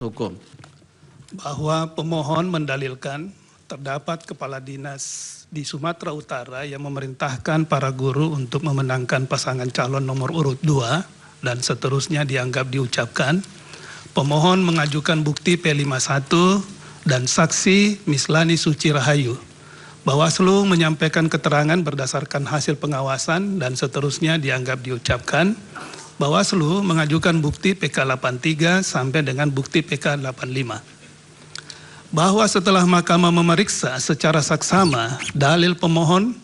Hukum. Bahwa pemohon mendalilkan terdapat kepala dinas di Sumatera Utara yang memerintahkan para guru untuk memenangkan pasangan calon nomor urut 2 dan seterusnya dianggap diucapkan. Pemohon mengajukan bukti P51 dan saksi Mislani Suci Rahayu. Bawaslu menyampaikan keterangan berdasarkan hasil pengawasan dan seterusnya dianggap diucapkan. Bawaslu mengajukan bukti PK 83 sampai dengan bukti PK 85. Bahwa setelah mahkamah memeriksa secara saksama dalil pemohon,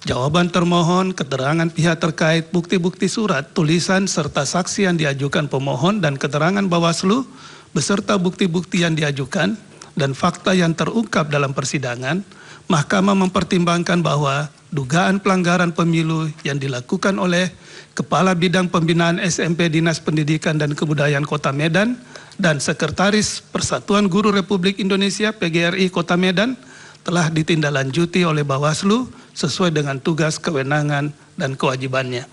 jawaban termohon, keterangan pihak terkait, bukti-bukti surat, tulisan, serta saksi yang diajukan pemohon dan keterangan Bawaslu beserta bukti-bukti yang diajukan dan fakta yang terungkap dalam persidangan, mahkamah mempertimbangkan bahwa dugaan pelanggaran pemilu yang dilakukan oleh Kepala Bidang Pembinaan SMP Dinas Pendidikan dan Kebudayaan Kota Medan dan Sekretaris Persatuan Guru Republik Indonesia PGRI Kota Medan telah ditindaklanjuti oleh Bawaslu sesuai dengan tugas, kewenangan, dan kewajibannya.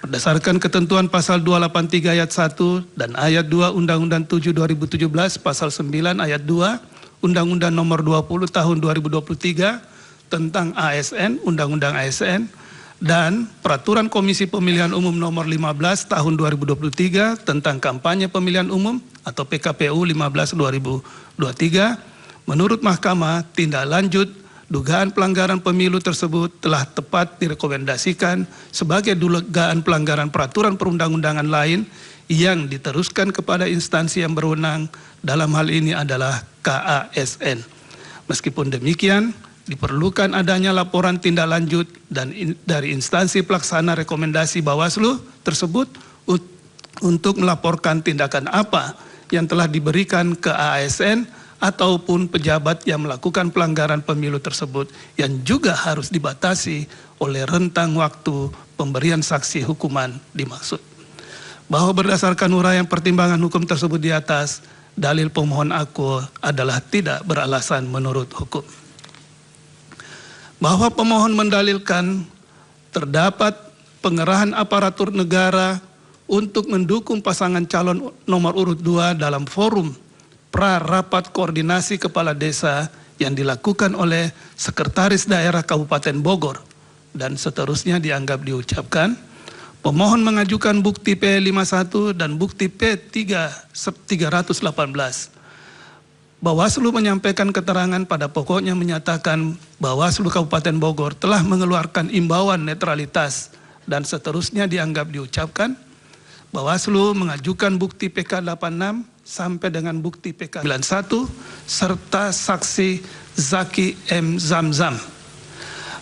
Berdasarkan ketentuan pasal 283 ayat 1 dan ayat 2 Undang-Undang 7 2017, pasal 9 ayat 2 Undang-Undang nomor 20 tahun 2023 tentang ASN, Undang-Undang ASN, dan Peraturan Komisi Pemilihan Umum nomor 15 tahun 2023 tentang kampanye pemilihan umum atau PKPU 15/2023, menurut Mahkamah, tindak lanjut dugaan pelanggaran pemilu tersebut telah tepat direkomendasikan sebagai dugaan pelanggaran peraturan perundang-undangan lain yang diteruskan kepada instansi yang berwenang, dalam hal ini adalah KASN. Meskipun demikian, diperlukan adanya laporan tindak lanjut dan dari instansi pelaksana rekomendasi Bawaslu tersebut untuk melaporkan tindakan apa yang telah diberikan ke ASN ataupun pejabat yang melakukan pelanggaran pemilu tersebut, yang juga harus dibatasi oleh rentang waktu pemberian saksi hukuman dimaksud. Bahwa berdasarkan uraian pertimbangan hukum tersebut di atas, dalil pemohon aku adalah tidak beralasan menurut hukum. Bahwa pemohon mendalilkan terdapat pengerahan aparatur negara untuk mendukung pasangan calon nomor urut 2 dalam forum pra-rapat koordinasi kepala desa yang dilakukan oleh Sekretaris Daerah Kabupaten Bogor dan seterusnya dianggap diucapkan. Pemohon mengajukan bukti P51 dan bukti P318. Bawaslu menyampaikan keterangan pada pokoknya menyatakan Bawaslu Kabupaten Bogor telah mengeluarkan imbauan netralitas dan seterusnya dianggap diucapkan. Bawaslu mengajukan bukti PK 86 sampai dengan bukti PK 91 serta saksi Zaki M. Zamzam.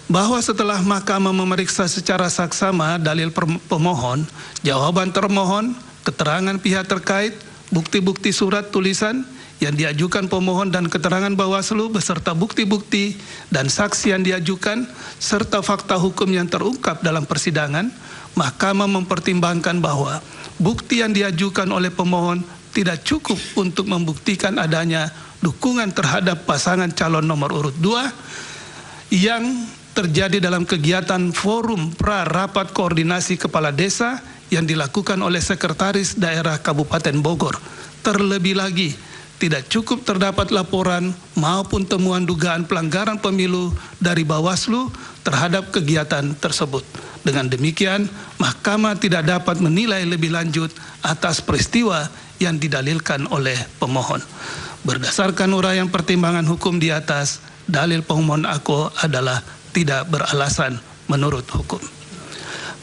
Bahwa setelah mahkamah memeriksa secara saksama dalil pemohon, jawaban termohon, keterangan pihak terkait, bukti-bukti surat tulisan yang diajukan pemohon dan keterangan Bawaslu beserta bukti-bukti dan saksi yang diajukan serta fakta hukum yang terungkap dalam persidangan, mahkamah mempertimbangkan bahwa bukti yang diajukan oleh pemohon tidak cukup untuk membuktikan adanya dukungan terhadap pasangan calon nomor urut 2 yang terjadi dalam kegiatan forum pra-rapat koordinasi kepala desa yang dilakukan oleh Sekretaris Daerah Kabupaten Bogor. Terlebih lagi, tidak cukup terdapat laporan maupun temuan dugaan pelanggaran pemilu dari Bawaslu terhadap kegiatan tersebut. Dengan demikian, mahkamah tidak dapat menilai lebih lanjut atas peristiwa yang didalilkan oleh pemohon. Berdasarkan uraian pertimbangan hukum di atas, dalil pemohon aku adalah tidak beralasan menurut hukum.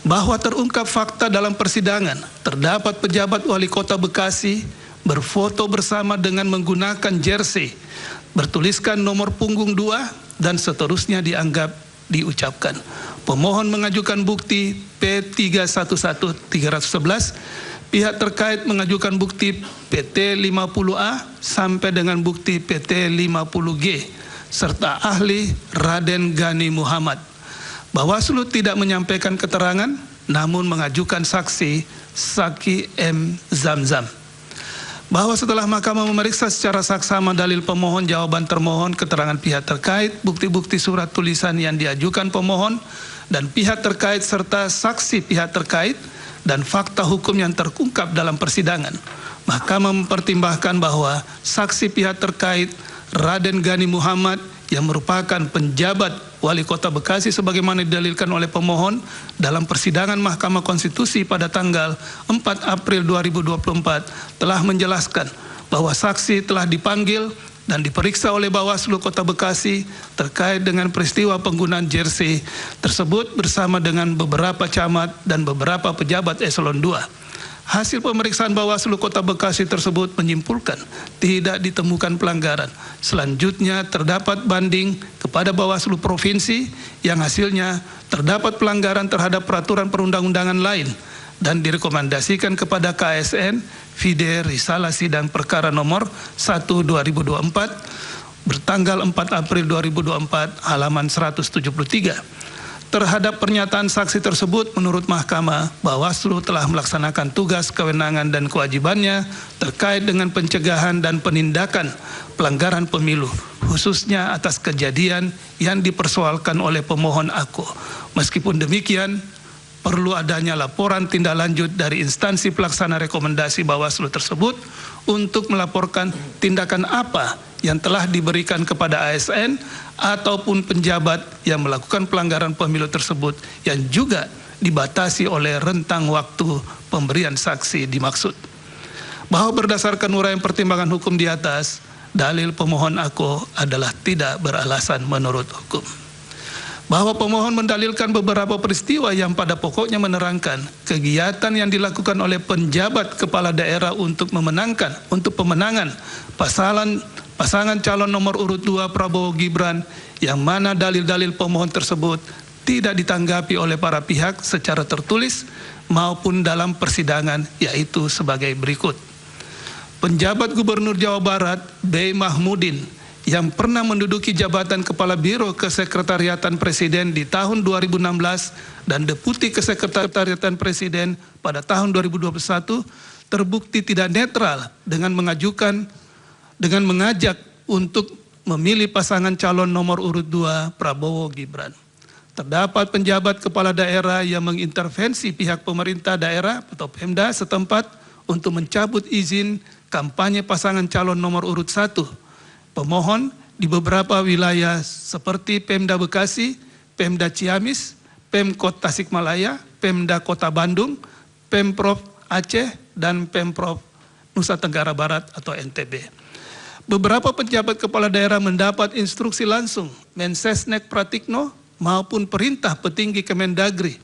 Bahwa terungkap fakta dalam persidangan, terdapat pejabat wali kota Bekasi berfoto bersama dengan menggunakan jersey bertuliskan nomor punggung 2 dan seterusnya dianggap diucapkan. Pemohon mengajukan bukti P311-311, pihak terkait mengajukan bukti PT 50A sampai dengan bukti PT 50G serta ahli Raden Gani Muhammad. Bawaslu tidak menyampaikan keterangan namun mengajukan saksi Zaki M. Zamzam. Bahwa setelah mahkamah memeriksa secara saksama dalil pemohon, jawaban termohon, keterangan pihak terkait, bukti-bukti surat tulisan yang diajukan pemohon dan pihak terkait serta saksi pihak terkait dan fakta hukum yang terungkap dalam persidangan, Mahkamah mempertimbangkan bahwa saksi pihak terkait Raden Gani Muhammad yang merupakan penjabat Wali Kota Bekasi sebagaimana didalilkan oleh pemohon dalam persidangan Mahkamah Konstitusi pada tanggal 4 April 2024 telah menjelaskan bahwa saksi telah dipanggil dan diperiksa oleh Bawaslu Kota Bekasi terkait dengan peristiwa penggunaan jersey tersebut bersama dengan beberapa camat dan beberapa pejabat eselon 2. Hasil pemeriksaan Bawaslu Kota Bekasi tersebut menyimpulkan tidak ditemukan pelanggaran. Selanjutnya terdapat banding kepada Bawaslu Provinsi yang hasilnya terdapat pelanggaran terhadap peraturan perundang-undangan lain dan direkomendasikan kepada KSN vide risalah sidang perkara nomor 1/2024 bertanggal 4 April 2024 halaman 173. Terhadap pernyataan saksi tersebut, menurut Mahkamah, Bawaslu telah melaksanakan tugas, kewenangan, dan kewajibannya terkait dengan pencegahan dan penindakan pelanggaran pemilu, khususnya atas kejadian yang dipersoalkan oleh pemohon aku. Meskipun demikian, perlu adanya laporan tindak lanjut dari instansi pelaksana rekomendasi Bawaslu tersebut untuk melaporkan tindakan apa yang telah diberikan kepada ASN ataupun penjabat yang melakukan pelanggaran pemilu tersebut yang juga dibatasi oleh rentang waktu pemberian saksi dimaksud. Bahwa berdasarkan uraian pertimbangan hukum di atas, dalil pemohon aku adalah tidak beralasan menurut hukum. Bahwa pemohon mendalilkan beberapa peristiwa yang pada pokoknya menerangkan kegiatan yang dilakukan oleh penjabat kepala daerah untuk pemenangan pasangan calon nomor urut 2 Prabowo Gibran, yang mana dalil-dalil pemohon tersebut tidak ditanggapi oleh para pihak secara tertulis maupun dalam persidangan, yaitu sebagai berikut. Penjabat Gubernur Jawa Barat B. Mahmudin yang pernah menduduki jabatan Kepala Biro Kesekretariatan Presiden di tahun 2016 dan Deputi Kesekretariatan Presiden pada tahun 2021 terbukti tidak netral dengan mengajak untuk memilih pasangan calon nomor urut 2 Prabowo Gibran. Terdapat penjabat kepala daerah yang mengintervensi pihak pemerintah daerah atau Pemda setempat untuk mencabut izin kampanye pasangan calon nomor urut 1. Pemohon di beberapa wilayah seperti Pemda Bekasi, Pemda Ciamis, Pemkot Tasikmalaya, Pemda Kota Bandung, Pemprov Aceh, dan Pemprov Nusa Tenggara Barat atau NTB. Beberapa pejabat kepala daerah mendapat instruksi langsung Mensesnek Pratikno maupun perintah petinggi Kemendagri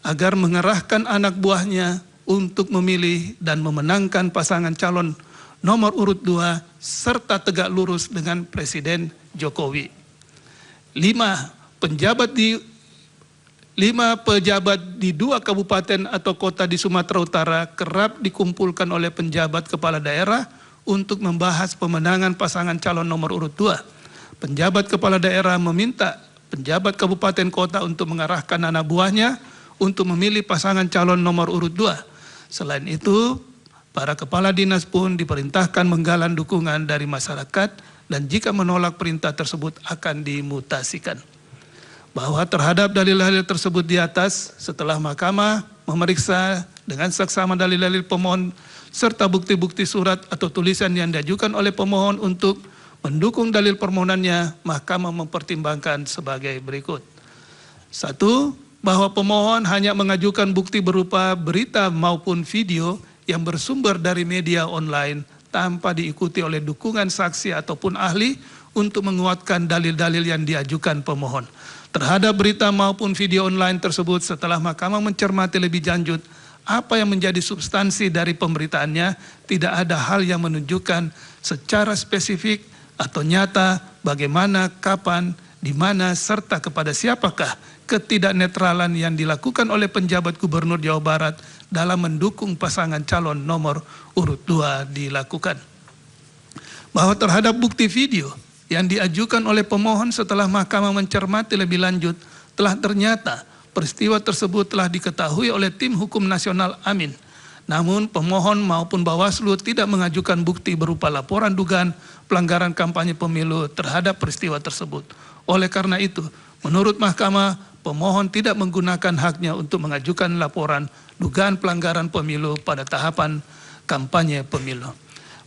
agar mengerahkan anak buahnya untuk memilih dan memenangkan pasangan calon nomor urut 2 serta tegak lurus dengan Presiden Jokowi. 5 pejabat di 2 kabupaten atau kota di Sumatera Utara kerap dikumpulkan oleh penjabat kepala daerah untuk membahas pemenangan pasangan calon nomor urut 2. Penjabat kepala daerah meminta penjabat kabupaten kota untuk mengarahkan anak buahnya untuk memilih pasangan calon nomor urut 2. Selain itu, para kepala dinas pun diperintahkan menggalang dukungan dari masyarakat dan jika menolak perintah tersebut akan dimutasikan. Bahwa terhadap dalil-dalil tersebut di atas, setelah mahkamah memeriksa dengan saksama dalil-dalil pemohon serta bukti-bukti surat atau tulisan yang diajukan oleh pemohon untuk mendukung dalil permohonannya, mahkamah mempertimbangkan sebagai berikut. 1. Bahwa pemohon hanya mengajukan bukti berupa berita maupun video yang bersumber dari media online tanpa diikuti oleh dukungan saksi ataupun ahli untuk menguatkan dalil-dalil yang diajukan pemohon. Terhadap berita maupun video online tersebut, setelah mahkamah mencermati lebih lanjut apa yang menjadi substansi dari pemberitaannya, tidak ada hal yang menunjukkan secara spesifik atau nyata bagaimana, kapan, di mana, serta kepada siapakah ketidaknetralan yang dilakukan oleh penjabat Gubernur Jawa Barat dalam mendukung pasangan calon nomor urut 2 dilakukan. Bahwa terhadap bukti video yang diajukan oleh pemohon setelah mahkamah mencermati lebih lanjut, telah ternyata peristiwa tersebut telah diketahui oleh tim hukum nasional Amin. Namun pemohon maupun Bawaslu tidak mengajukan bukti berupa laporan dugaan pelanggaran kampanye pemilu terhadap peristiwa tersebut. Oleh karena itu, menurut mahkamah, pemohon tidak menggunakan haknya untuk mengajukan laporan dugaan pelanggaran pemilu pada tahapan kampanye pemilu.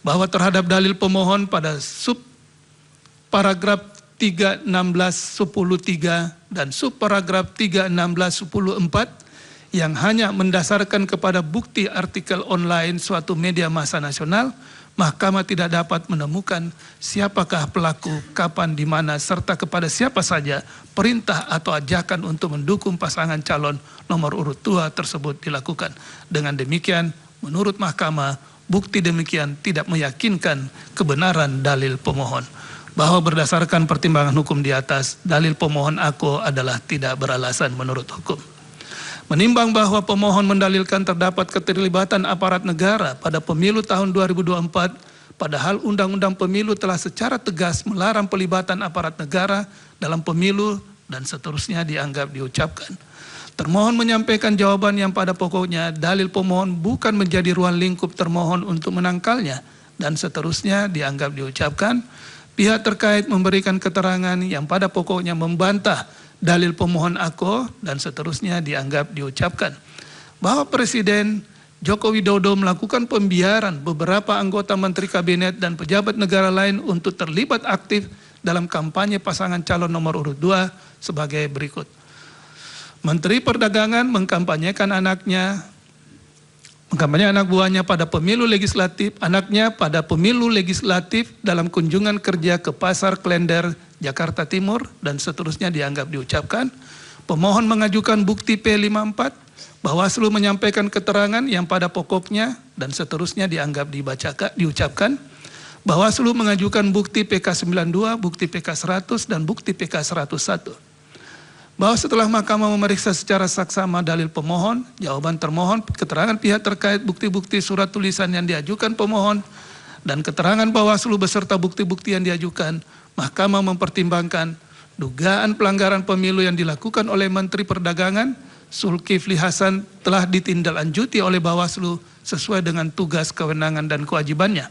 Bahwa terhadap dalil pemohon pada subparagraf 316.10.3 dan subparagraf 316.10.4 yang hanya mendasarkan kepada bukti artikel online suatu media massa nasional, Mahkamah tidak dapat menemukan siapakah pelaku, kapan, di mana, serta kepada siapa saja perintah atau ajakan untuk mendukung pasangan calon nomor urut 2 tersebut dilakukan. Dengan demikian, menurut Mahkamah, bukti demikian tidak meyakinkan kebenaran dalil pemohon. Bahwa berdasarkan pertimbangan hukum di atas, dalil pemohon aku adalah tidak beralasan menurut hukum. Menimbang bahwa pemohon mendalilkan terdapat keterlibatan aparat negara pada pemilu tahun 2024, padahal Undang-Undang Pemilu telah secara tegas melarang pelibatan aparat negara dalam pemilu dan seterusnya dianggap diucapkan. Termohon menyampaikan jawaban yang pada pokoknya dalil pemohon bukan menjadi ruang lingkup termohon untuk menangkalnya dan seterusnya dianggap diucapkan. Pihak terkait memberikan keterangan yang pada pokoknya membantah dalil pemohon aku dan seterusnya dianggap diucapkan. Bahwa Presiden Joko Widodo melakukan pembiaran beberapa anggota Menteri Kabinet dan pejabat negara lain untuk terlibat aktif dalam kampanye pasangan calon nomor urut 2 sebagai berikut. Menteri Perdagangan mengkampanyekan anak buahnya pada pemilu legislatif, dalam kunjungan kerja ke Pasar Klender, Jakarta Timur, dan seterusnya dianggap diucapkan. Pemohon mengajukan bukti P54, Bawaslu menyampaikan keterangan yang pada pokoknya, dan seterusnya dianggap diucapkan. Bawaslu mengajukan bukti PK92, bukti PK100, dan bukti PK101. Bahwa setelah Mahkamah memeriksa secara saksama dalil pemohon, jawaban termohon, keterangan pihak terkait, bukti-bukti surat tulisan yang diajukan pemohon, dan keterangan Bawaslu beserta bukti-bukti yang diajukan, Mahkamah mempertimbangkan dugaan pelanggaran pemilu yang dilakukan oleh Menteri Perdagangan, Zulkifli Hasan, telah ditindaklanjuti oleh Bawaslu sesuai dengan tugas, kewenangan, dan kewajibannya.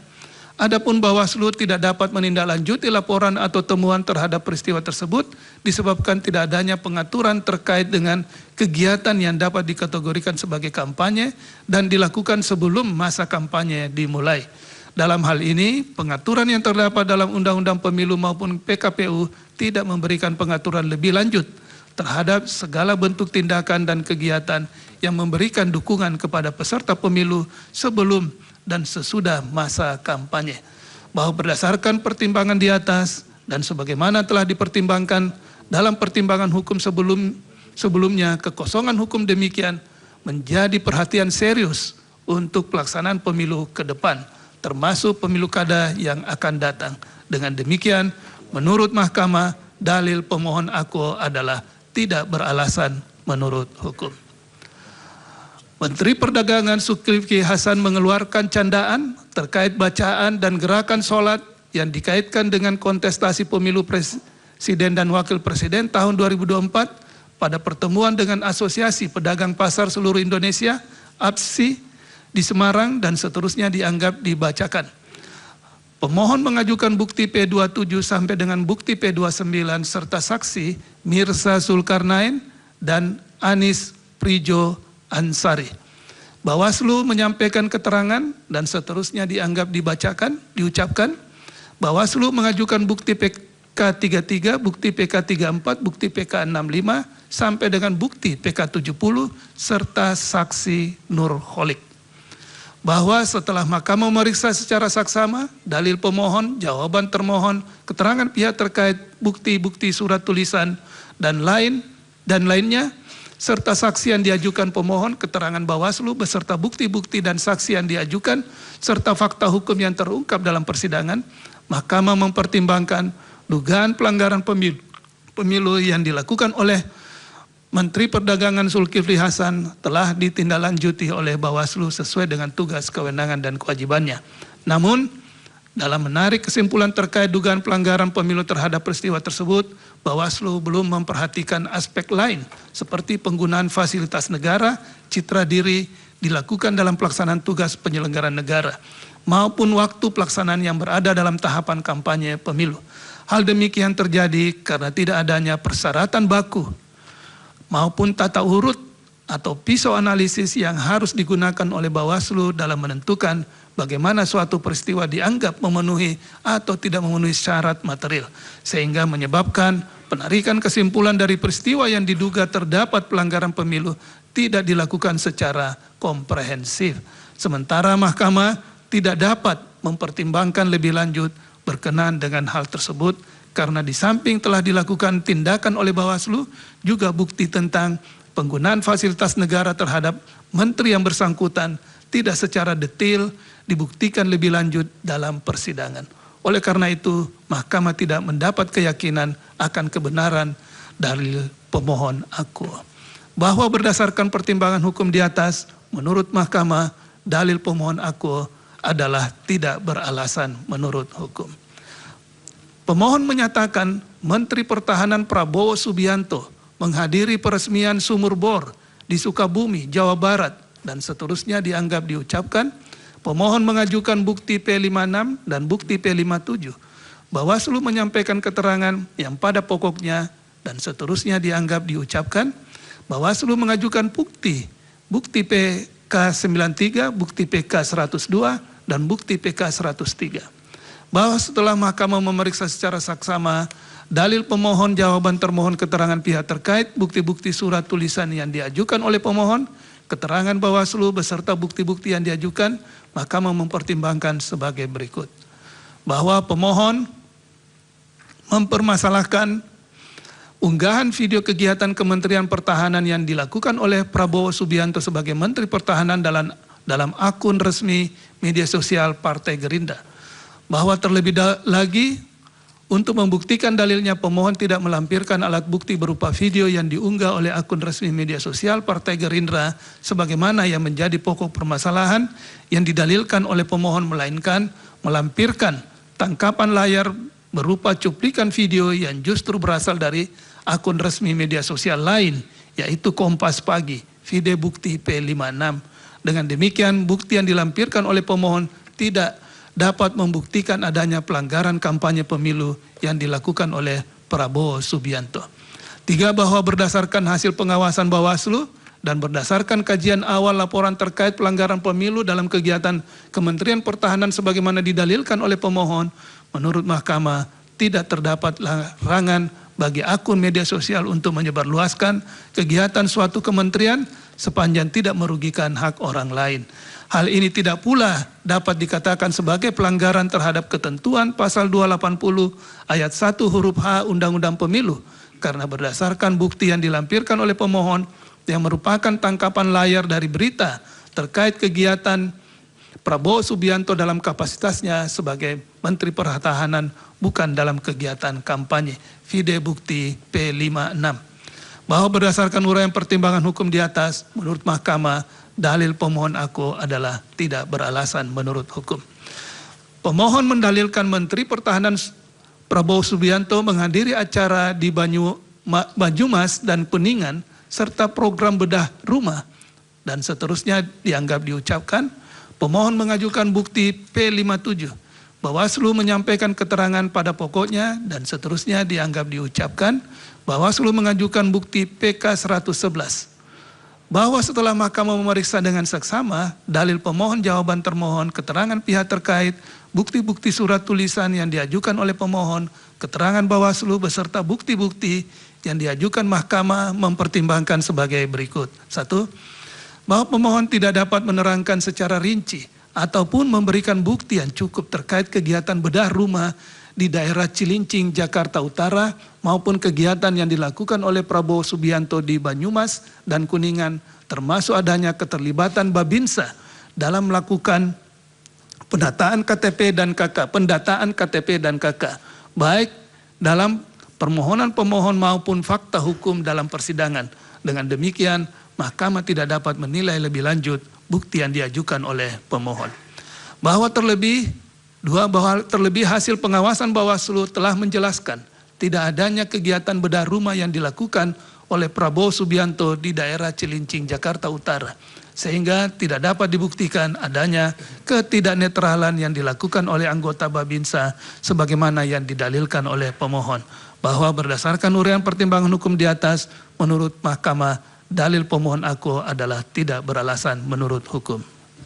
Adapun Bawaslu tidak dapat menindaklanjuti laporan atau temuan terhadap peristiwa tersebut disebabkan tidak adanya pengaturan terkait dengan kegiatan yang dapat dikategorikan sebagai kampanye dan dilakukan sebelum masa kampanye dimulai. Dalam hal ini, pengaturan yang terdapat dalam Undang-Undang Pemilu maupun PKPU tidak memberikan pengaturan lebih lanjut terhadap segala bentuk tindakan dan kegiatan yang memberikan dukungan kepada peserta pemilu sebelum dan sesudah masa kampanye. Bahwa berdasarkan pertimbangan di atas dan sebagaimana telah dipertimbangkan dalam pertimbangan hukum sebelumnya, kekosongan hukum demikian menjadi perhatian serius untuk pelaksanaan pemilu ke depan, termasuk pemilu kada yang akan datang. Dengan demikian, menurut Mahkamah, dalil pemohon aku adalah tidak beralasan menurut hukum. Menteri Perdagangan Zulkifli Hasan mengeluarkan candaan terkait bacaan dan gerakan sholat yang dikaitkan dengan kontestasi pemilu presiden dan wakil presiden tahun 2024 pada pertemuan dengan Asosiasi Pedagang Pasar Seluruh Indonesia, APSI, di Semarang, dan seterusnya dianggap dibacakan. Pemohon mengajukan bukti P27 sampai dengan bukti P29 serta saksi Mirza Zulkarnain dan Anis Prijo Ansari. Bawaslu menyampaikan keterangan dan seterusnya dianggap diucapkan. Bawaslu mengajukan bukti PK33, bukti PK34, bukti PK65 sampai dengan bukti PK70 serta saksi Nurholik. Bahwa setelah Mahkamah memeriksa secara saksama dalil pemohon, jawaban termohon, keterangan pihak terkait, bukti-bukti surat tulisan dan lainnya, serta saksi yang diajukan pemohon, keterangan Bawaslu beserta bukti-bukti dan saksi yang diajukan, serta fakta hukum yang terungkap dalam persidangan, Mahkamah mempertimbangkan dugaan pelanggaran pemilu yang dilakukan oleh Menteri Perdagangan Zulkifli Hasan telah ditindaklanjuti oleh Bawaslu sesuai dengan tugas, kewenangan, dan kewajibannya. Namun, dalam menarik kesimpulan terkait dugaan pelanggaran pemilu terhadap peristiwa tersebut, Bawaslu belum memperhatikan aspek lain seperti penggunaan fasilitas negara, citra diri dilakukan dalam pelaksanaan tugas penyelenggaraan negara, maupun waktu pelaksanaan yang berada dalam tahapan kampanye pemilu. Hal demikian terjadi karena tidak adanya persyaratan baku maupun tata urut atau pisau analisis yang harus digunakan oleh Bawaslu dalam menentukan bagaimana suatu peristiwa dianggap memenuhi atau tidak memenuhi syarat material, sehingga menyebabkan penarikan kesimpulan dari peristiwa yang diduga terdapat pelanggaran pemilu tidak dilakukan secara komprehensif. Sementara Mahkamah tidak dapat mempertimbangkan lebih lanjut berkenaan dengan hal tersebut, karena di samping telah dilakukan tindakan oleh Bawaslu, juga bukti tentang penggunaan fasilitas negara terhadap menteri yang bersangkutan tidak secara detail dibuktikan lebih lanjut dalam persidangan. Oleh karena itu, Mahkamah tidak mendapat keyakinan akan kebenaran dalil pemohon akuo. Bahwa berdasarkan pertimbangan hukum di atas, menurut Mahkamah, dalil pemohon akuo adalah tidak beralasan menurut hukum. Pemohon menyatakan Menteri Pertahanan Prabowo Subianto menghadiri peresmian sumur bor di Sukabumi, Jawa Barat, dan seterusnya dianggap diucapkan. Pemohon mengajukan bukti P56 dan bukti P57. Bawaslu menyampaikan keterangan yang pada pokoknya dan seterusnya dianggap diucapkan. Bawaslu mengajukan bukti PK93, bukti PK102, dan bukti PK103. Bahwa setelah Mahkamah memeriksa secara saksama dalil pemohon, jawaban termohon, keterangan pihak terkait, bukti-bukti surat tulisan yang diajukan oleh pemohon, keterangan Bawaslu beserta bukti-bukti yang diajukan, Mahkamah mempertimbangkan sebagai berikut. Bahwa pemohon mempermasalahkan unggahan video kegiatan Kementerian Pertahanan yang dilakukan oleh Prabowo Subianto sebagai Menteri Pertahanan dalam akun resmi media sosial Partai Gerindra. Bahwa terlebih lagi, untuk membuktikan dalilnya, pemohon tidak melampirkan alat bukti berupa video yang diunggah oleh akun resmi media sosial Partai Gerindra sebagaimana yang menjadi pokok permasalahan yang didalilkan oleh pemohon, melainkan melampirkan tangkapan layar berupa cuplikan video yang justru berasal dari akun resmi media sosial lain, yaitu Kompas Pagi, video bukti P56. Dengan demikian, bukti yang dilampirkan oleh pemohon tidak dapat membuktikan adanya pelanggaran kampanye pemilu yang dilakukan oleh Prabowo Subianto. 3, bahwa berdasarkan hasil pengawasan Bawaslu dan berdasarkan kajian awal laporan terkait pelanggaran pemilu dalam kegiatan Kementerian Pertahanan sebagaimana didalilkan oleh pemohon, menurut Mahkamah tidak terdapat larangan bagi akun media sosial untuk menyebarluaskan kegiatan suatu kementerian sepanjang tidak merugikan hak orang lain. Hal ini tidak pula dapat dikatakan sebagai pelanggaran terhadap ketentuan pasal 280 ayat 1 huruf H Undang-Undang Pemilu, karena berdasarkan bukti yang dilampirkan oleh pemohon yang merupakan tangkapan layar dari berita terkait kegiatan Prabowo Subianto dalam kapasitasnya sebagai Menteri Pertahanan, bukan dalam kegiatan kampanye. Video bukti P56. Bahwa berdasarkan uraian pertimbangan hukum di atas, menurut Mahkamah, dalil pemohon akuo adalah tidak beralasan menurut hukum. Pemohon mendalilkan Menteri Pertahanan Prabowo Subianto menghadiri acara di Banyumas dan Kuningan serta program bedah rumah dan seterusnya dianggap diucapkan. Pemohon mengajukan bukti P57. Bawaslu menyampaikan keterangan pada pokoknya dan seterusnya dianggap diucapkan. Bawaslu mengajukan bukti PK111. Bahwa setelah Mahkamah memeriksa dengan seksama dalil pemohon, jawaban termohon, keterangan pihak terkait, bukti-bukti surat tulisan yang diajukan oleh pemohon, keterangan Bawaslu beserta bukti-bukti yang diajukan, Mahkamah mempertimbangkan sebagai berikut. 1. Bahwa pemohon tidak dapat menerangkan secara rinci ataupun memberikan bukti yang cukup terkait kegiatan bedah rumah di daerah Cilincing, Jakarta Utara maupun kegiatan yang dilakukan oleh Prabowo Subianto di Banyumas dan Kuningan, termasuk adanya keterlibatan Babinsa dalam melakukan pendataan KTP dan KK, baik dalam permohonan pemohon maupun fakta hukum dalam persidangan. Dengan demikian, Mahkamah tidak dapat menilai lebih lanjut bukti yang diajukan oleh pemohon. Bahwa terlebih hasil pengawasan Bawaslu telah menjelaskan tidak adanya kegiatan bedah rumah yang dilakukan oleh Prabowo Subianto di daerah Cilincing, Jakarta Utara, sehingga tidak dapat dibuktikan adanya ketidaknetralan yang dilakukan oleh anggota Babinsa sebagaimana yang didalilkan oleh pemohon. Bahwa berdasarkan uraian pertimbangan hukum di atas, menurut Mahkamah, dalil pemohon aku adalah tidak beralasan menurut hukum.